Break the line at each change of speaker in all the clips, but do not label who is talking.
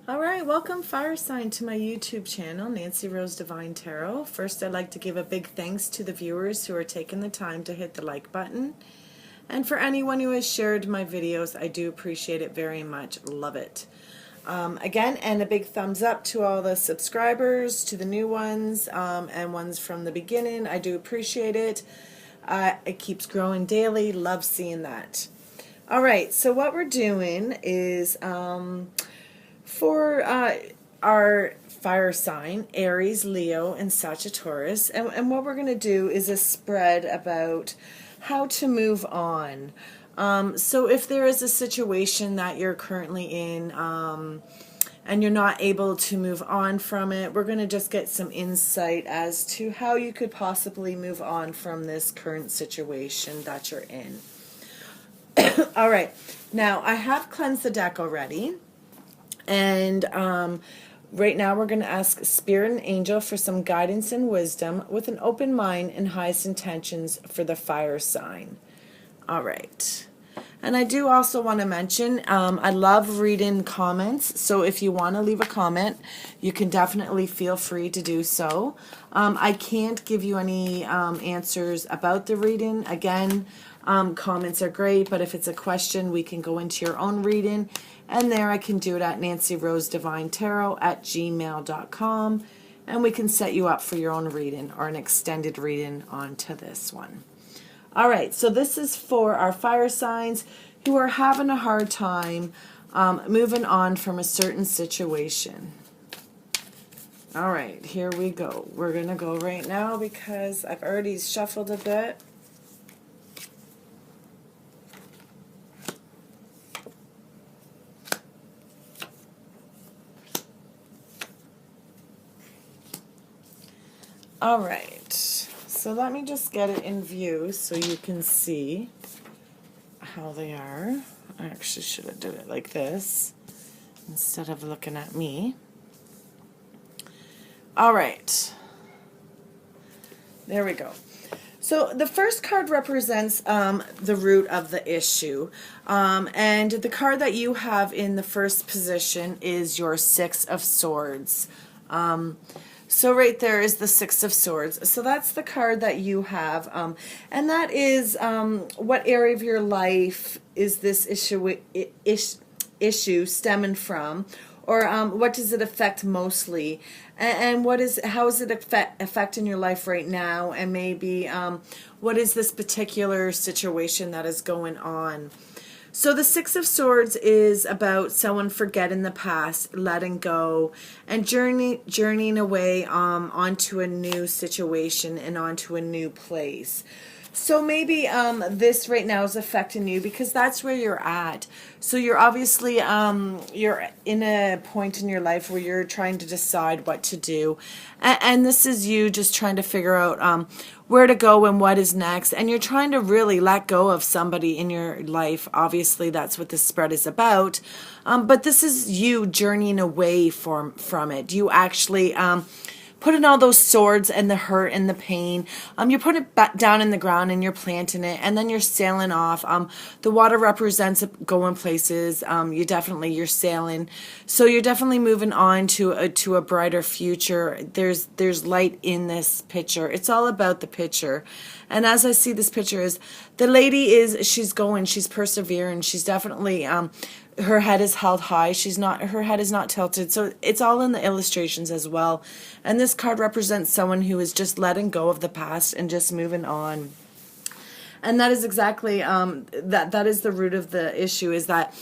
Alright, welcome fire sign to my YouTube channel, Nancyrosedivinetarot. First, I'd like to give a big thanks to the viewers who are taking the time to hit the like button. And for anyone who has shared my videos, I do appreciate it very much. Love it. Again, and a big thumbs up to all the subscribers, to the new ones, and ones from the beginning. I do appreciate it. It keeps growing daily. Love seeing that. Alright, so what we're doing is... for our fire sign, Aries, Leo, and Sagittarius. And what we're going to do is a spread about how to move on. So if there is a situation that you're currently in and you're not able to move on from it, we're going to just get some insight as to how you could possibly move on from this current situation that you're in. All right. Now, I have cleansed the deck already. And right now we're going to ask Spirit and Angel for some guidance and wisdom with an open mind and highest intentions for the fire sign. All right. And I do also want to mention, I love reading comments. So if you want to leave a comment, you can definitely feel free to do so. I can't give you any answers about the reading. Again, comments are great, but if it's a question, we can go into your own reading. And there I can do it at nancyrosedivinetarot@gmail.com. And we can set you up for your own reading or an extended reading onto this one. All right, so this is for our fire signs who are having a hard time moving on from a certain situation. All right, here we go. We're going to go right now because I've already shuffled a bit. All right, so let me just get it in view so you can see how they are. I actually should have done it like this instead of looking at me. All right, there we go. So the first card represents the root of the issue, and the card that you have in the first position is your Six of Swords. So right there is the Six of Swords. So that's the card that you have. And that is what area of your life is this issue stemming from? Or what does it affect mostly? And how is it affecting your life right now? And maybe what is this particular situation that is going on? So the Six of Swords is about someone forgetting the past, letting go, and journeying away onto a new situation and onto a new place. So maybe this right now is affecting you because that's where you're at. So you're obviously you're in a point in your life where you're trying to decide what to do, and this is you just trying to figure out where to go and what is next, and you're trying to really let go of somebody in your life. Obviously, that's what this spread is about. But this is you journeying away from it. You actually putting all those swords and the hurt and the pain. You're putting it back down in the ground and you're planting it, and then you're sailing off. The water represents going places. You're sailing, so you're definitely moving on to a brighter future. There's light in this picture. It's all about the picture, and as I see this picture is the lady she's persevering. She's definitely her head is held high. Her head is not tilted. So it's all in the illustrations as well. And this card represents someone who is just letting go of the past and just moving on. And that is exactly that is the root of the issue, is that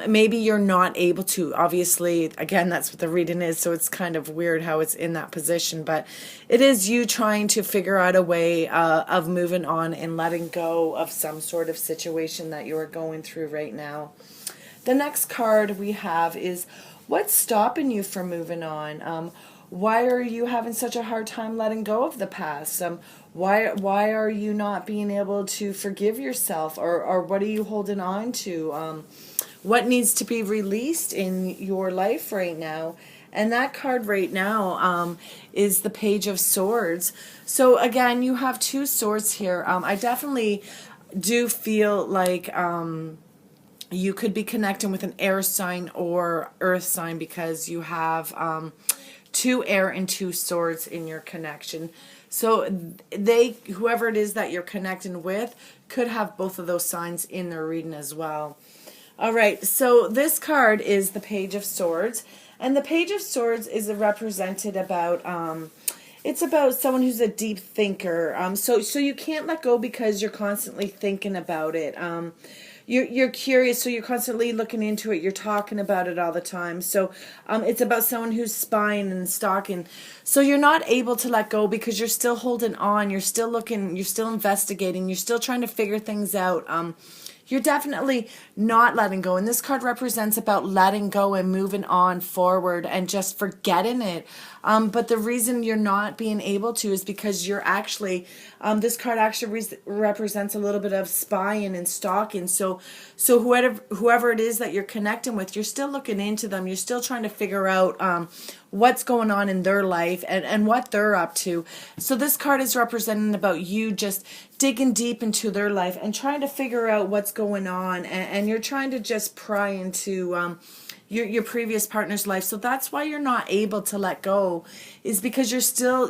maybe you're not able to. Obviously, again, that's what the reading is, so it's kind of weird how it's in that position, but it is you trying to figure out a way of moving on and letting go of some sort of situation that you are going through right now. The next card we have is what's stopping you from moving on? Why are you having such a hard time letting go of the past? Why are you not being able to forgive yourself? Or what are you holding on to? What needs to be released in your life right now? And that card right now is the Page of Swords. So again, you have two swords here. I definitely do feel like You could be connecting with an air sign or earth sign because you have 2 air and 2 swords in your connection. So whoever it is that you're connecting with could have both of those signs in their reading as well. All right, so this card is the Page of Swords, and the Page of Swords is represented about it's about someone who's a deep thinker. So you can't let go because you're constantly thinking about it. You're curious, so you're constantly looking into it. You're talking about it all the time. So it's about someone who's spying and stalking. So you're not able to let go because you're still holding on. You're still looking. You're still investigating. You're still trying to figure things out. You're definitely not letting go. And this card represents about letting go and moving on forward and just forgetting it. But the reason you're not being able to is because you're actually, this card actually represents a little bit of spying and stalking. So whoever it is that you're connecting with, you're still looking into them. You're still trying to figure out what's going on in their life and what they're up to. So this card is representing about you just digging deep into their life and trying to figure out what's going on. And you're trying to just pry into your previous partner's life. So that's why you're not able to let go, is because you're still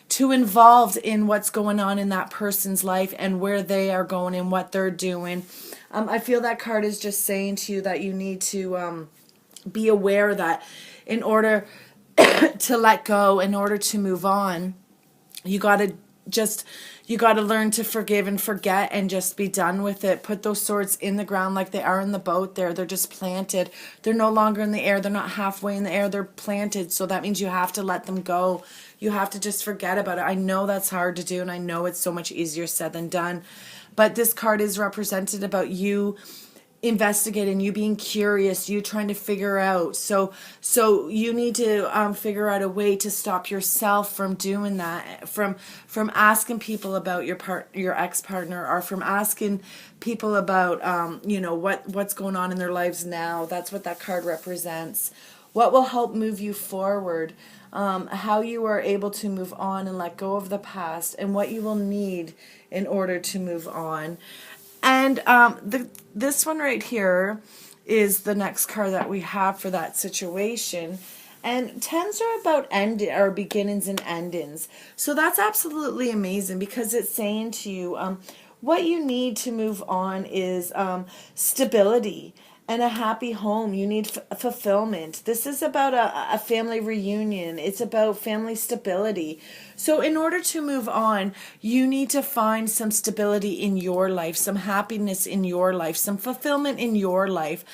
too involved in what's going on in that person's life and where they are going and what they're doing. I feel that card is just saying to you that you need to be aware that in order to let go, in order to move on, you got to learn to forgive and forget and just be done with it. Put those swords in the ground like they are in the boat there. They're just planted. They're no longer in the air. They're not halfway in the air. They're planted. So that means you have to let them go. You have to just forget about it. I know that's hard to do, and I know it's so much easier said than done. But this card is represented about you investigating, you being curious, you trying to figure out. So you need to figure out a way to stop yourself from doing that, from asking people about your ex-partner, or from asking people about what's going on in their lives now. That's what that card represents. What will help move you forward, how you are able to move on and let go of the past, and what you will need in order to move on. And this one right here is the next card that we have for that situation. And 10s are about beginnings and endings. So that's absolutely amazing, because it's saying to you, what you need to move on is stability and a happy home. You need fulfillment. This is about a family reunion. It's about family stability. So in order to move on, you need to find some stability in your life, some happiness in your life, some fulfillment in your life.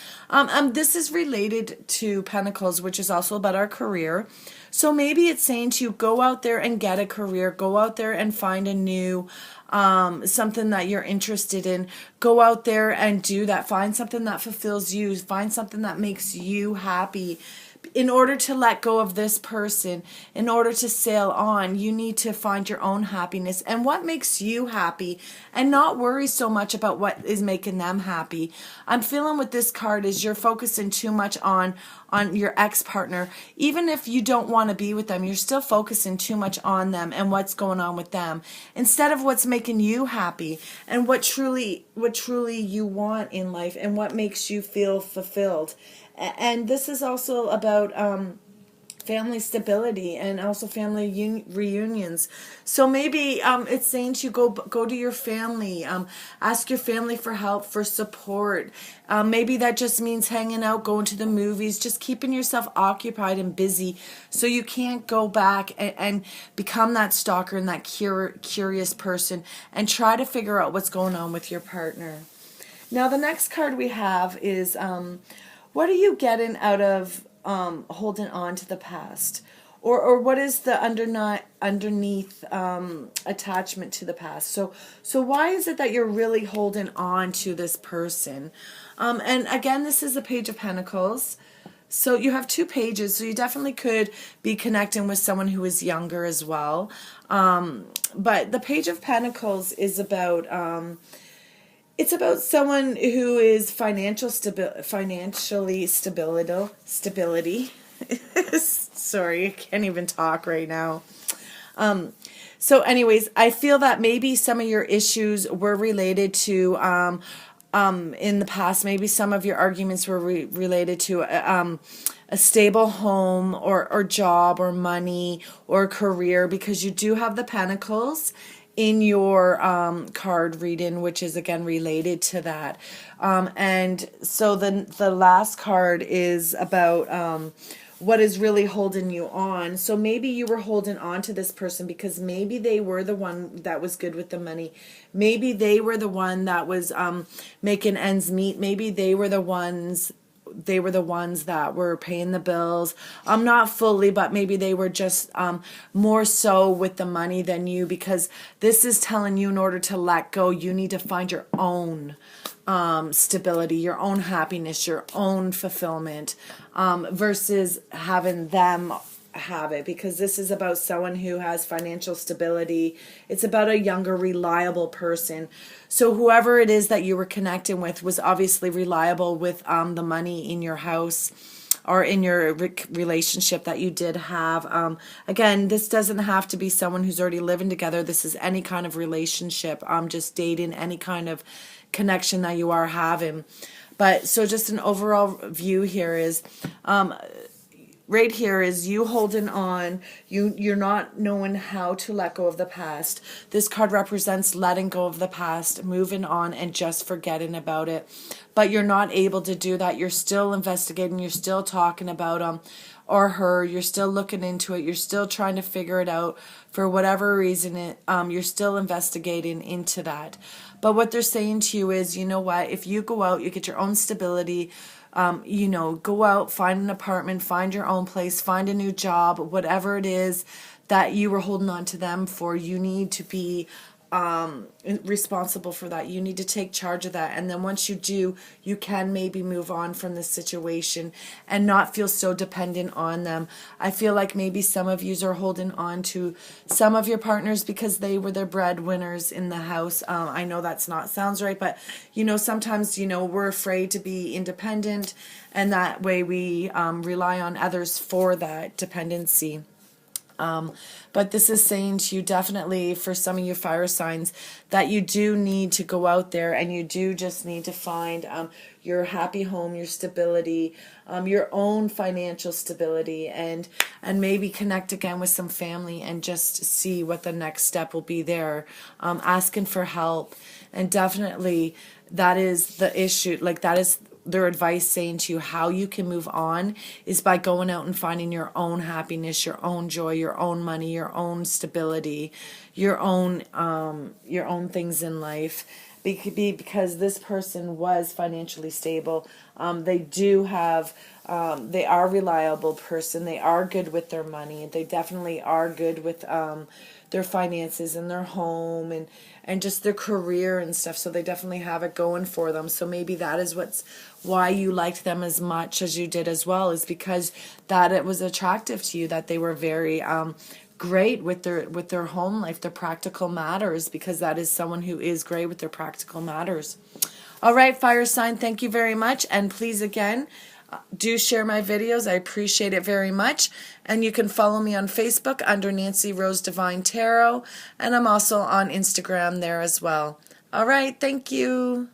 This is related to Pentacles, which is also about our career. So maybe it's saying to you, go out there and get a career. Go out there and find a new something that you're interested in. Go out there and do that. Find something that fulfills you. Find something that makes you happy. In order to let go of this person, in order to sail on, you need to find your own happiness and what makes you happy, and not worry so much about what is making them happy. I'm feeling with this card is you're focusing too much on your ex-partner. Even if you don't want to be with them, you're still focusing too much on them and what's going on with them, instead of what's making you happy and what truly you want in life and what makes you feel fulfilled. And this is also about family stability and also family reunions. So maybe it's saying to you, go to your family, ask your family for help, for support. Maybe that just means hanging out, going to the movies, just keeping yourself occupied and busy so you can't go back and become that stalker and that curious person and try to figure out what's going on with your partner. Now the next card we have is... what are you getting out of holding on to the past? Or what is the underneath attachment to the past? So why is it that you're really holding on to this person? And again, this is the Page of Pentacles. So you have 2 pages, so you definitely could be connecting with someone who is younger as well. But the Page of Pentacles is about... it's about someone who is financially stability. Sorry, I can't even talk right now. So anyways, I feel that maybe some of your issues were related to in the past, maybe some of your arguments were related to a stable home or job or money or career, because you do have the Pentacles in your card reading, which is again related to that. And so the last card is about what is really holding you on. So maybe you were holding on to this person because maybe they were the one that was good with the money. Maybe they were the one that was making ends meet. Maybe they were the ones that were paying the bills. Not fully, but maybe they were just more so with the money than you, because this is telling you in order to let go, you need to find your own stability, your own happiness, your own fulfillment, versus having them have it, because this is about someone who has financial stability. It's about a younger, reliable person. So whoever it is that you were connecting with was obviously reliable with the money in your house or in your relationship that you did have. Again, this doesn't have to be someone who's already living together. This is any kind of relationship, just dating, any kind of connection that you are having. But so just an overall view here is right here is you holding on. You're not knowing how to let go of the past. This card represents letting go of the past, moving on, and just forgetting about it. But you're not able to do that. You're still investigating. You're still talking about or her. You're still looking into it. You're still trying to figure it out. For whatever reason, you're still investigating into that. But what they're saying to you is, you know what? If you go out, you get your own stability. Go out, find an apartment, find your own place, find a new job, whatever it is that you were holding on to them for. You need to be responsible for that. You need to take charge of that. And then once you do, you can maybe move on from this situation and not feel so dependent on them. I feel like maybe some of you are holding on to some of your partners because they were their breadwinners in the house. I know that's not sounds right, but sometimes we're afraid to be independent, and that way we rely on others for that dependency. But this is saying to you, definitely for some of you fire signs, that you do need to go out there and you do just need to find your happy home, your stability, your own financial stability, and maybe connect again with some family and just see what the next step will be there. Asking for help. And definitely that is the issue. Like, that is their advice, saying to you how you can move on is by going out and finding your own happiness, your own joy, your own money, your own stability, your own things in life. Because this person was financially stable. They do have, they are a reliable person. They are good with their money. They definitely are good with their finances and their home and just their career and stuff. So they definitely have it going for them. So maybe that is why you liked them as much as you did as well, is because that it was attractive to you, that they were very great with their home life, their practical matters, because that is someone who is great with their practical matters. All right, fire sign, thank you very much. And please, again, do share my videos. I appreciate it very much. And you can follow me on Facebook under Nancyrosedivinetarot. And I'm also on Instagram there as well. All right, thank you.